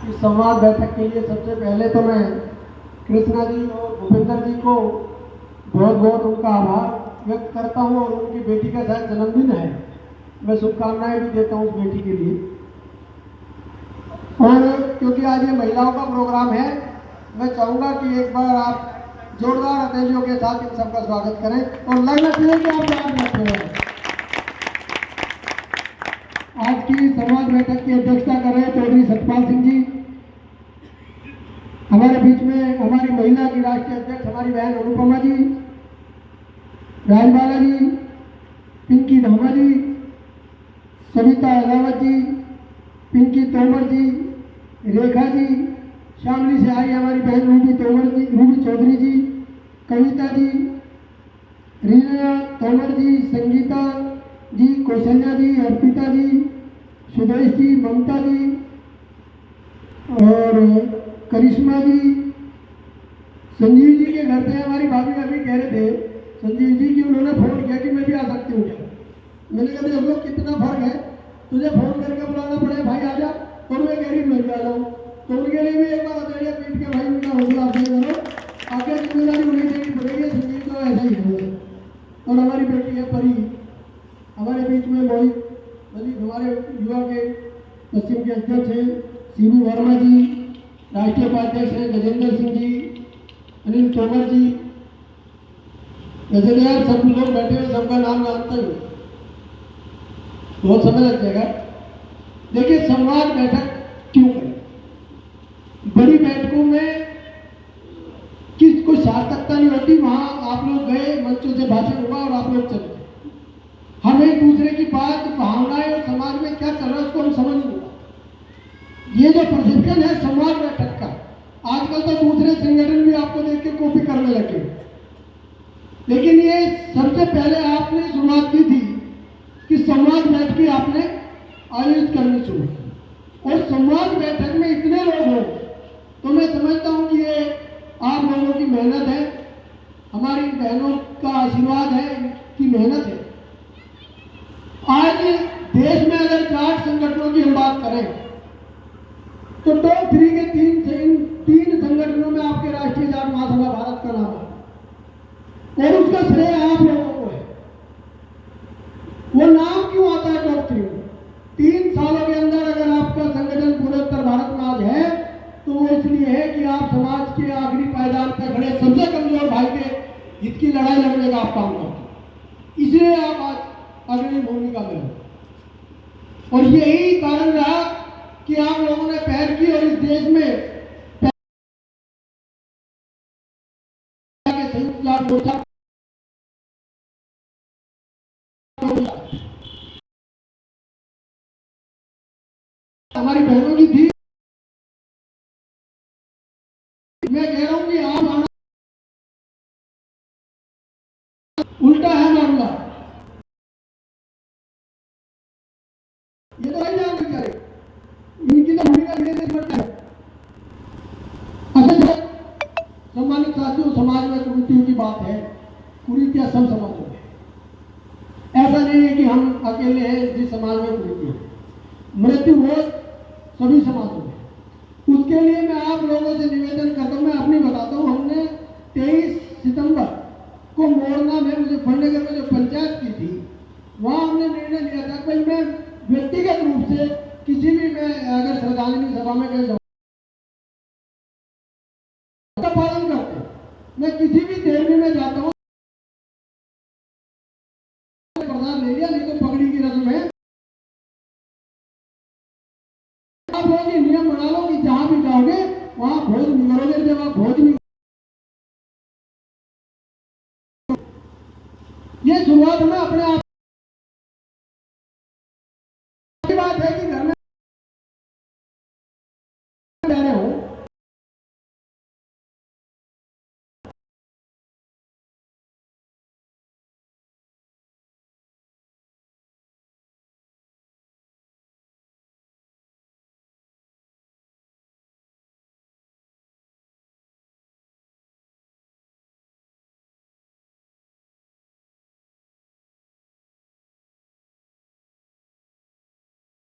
इस संवाद बैठक के लिए सबसे पहले तो मैं कृष्णा जी और भूपेंद्र जी को बहुत बहुत उनका आभार व्यक्त करता हूं और उनकी बेटी का शायद जन्मदिन है, मैं शुभकामनाएं भी देता हूं उस बेटी के लिए। और क्योंकि आज ये महिलाओं का प्रोग्राम है, मैं चाहूंगा कि एक बार आप जोरदार तालियों के साथ इन सबका स्वागत करें और लगना चाहिए कि आप याद रखते हैं। आज की संवाद बैठक की अध्यक्षता कर रहे चौधरी सतपाल सिंह जी, हमारे बीच में हमारी महिला की राष्ट्रीय अध्यक्ष हमारी बहन अनुपमा जी, राजबाला जी, पिंकी धामा जी, सविता अहलावत जी, पिंकी तोमर जी, रेखा जी, शामली से आई हमारी बहन रूबी तोमर जी, रूबी चौधरी जी, कविता जी, रीना तोमर जी, संगीता जी, कौशल्या जी, अर्पिता जी, सुदेश जी, ममता जी और करिश्मा जी। संजीव जी के घर थे, हमारी भाभी अभी कह रहे थे संजीव जी की, उन्होंने फोन किया कि मैं भी आ सकती हूँ क्या। मैंने कहा हम लोग कितना फर्क है, तुझे फोन करके बुलाना पड़े भाई आजा, और मैं कह रही मैं भी आ जाऊँ, तो उनके लिए भी एक बार हथेलियाँ पीट के भाई उनका हौसला अफजाई करो, आगे जिम्मेदारी उन्हें देनी पड़ेगी। संजीव तो ऐसा ही है। और हमारी बेटी है परी, हमारे बीच में मोहित मलिक हमारे युवा के पश्चिम के अध्यक्ष हैं, सीबी वर्मा जी राष्ट्रीय उपाध्यक्ष हैं, गजेंद्र सिंह जी, अनिल तोमर जी, वैसे यार सब लोग बैठे हुए सबका नाम जानते हो, बहुत समय लग जाएगा। देखिए संवाद बैठक क्यों करें, बड़ी बैठकों में किस कोई सार्थकता नहीं होती, वहां आप लोग गए, मंचों से भाषण हुआ और आप लोग चले गए, हम एक दूसरे की बात भावनाएं और समाज में क्या चल रहा है उसको हम समझ नहीं पाते। ये जो प्रशिक्षण है संवाद बैठक का, आजकल तो दूसरे संगठन भी आपको देख के कॉपी करने लगे, लेकिन ये सबसे पहले आपने शुरुआत की थी कि संवाद बैठक आपने आयोजित करनी शुरू, और संवाद बैठक में इतने लोग हो तो मैं समझता हूं कि ये आप लोगों की मेहनत है, हमारी बहनों का आशीर्वाद है, इनकी मेहनत है। आज देश में अगर 4 संगठनों की हम बात करें तो टॉप 3 के तीन संगठनों में आपके राष्ट्रीय जाट महासभा भारत का नाम है, और उसका श्रेय आप लोगों को है। वो नाम क्यों आता है टॉप 3 में? 3 सालों के अंदर अगर आपका संगठन पूरे उत्तर भारत में आज है तो वो इसलिए है कि आप समाज के आखिरी पायदान पर खड़े सबसे कमजोर भाई के हित की लड़ाई लड़ने का आप काम करते, इसलिए आप आज अग्रणी भूमिका में हो। और यही कारण रहा कि आप लोगों ने पहल की और इस देश में संयुक्त जाट मोर्चा हमारी बहनों की थी। मैं कह रहा हूं कि आप उल्टा है मामला, ये तो नहीं जान बेचारे, इनकी तो भूमिका धीरे धीरे बढ़ता है। अच्छा सम्मानित साथियों, समाज में कुरीतियों की बात है, कुरीतियां सब समाजों में, ऐसा नहीं है कि हम अकेले हैं जिस समाज में कुरीतियां, मृत्यु हो सभी समाजों में। उसके लिए मैं आप लोगों से निवेदन करता हूं, मैं अपनी बताता हूं, हमने 23 सितंबर को मोरना में मुजफ्फरनगर में जो पंचायत की थी, वहां हमने निर्णय लिया था कि मैं व्यक्तिगत रूप से किसी भी मैं अगर श्रद्धांजलि सभा में कहीं का पालन करते, मैं किसी भी देवी में जाता हूँ प्रसाद ले लिया, नहीं तो पगड़ी की रस्म है। आप लोग ये नियम बना लो कि जहां भी जाओगे वहां भोज नहीं करोगे, जब आप भोज नहीं, ये शुरुआत में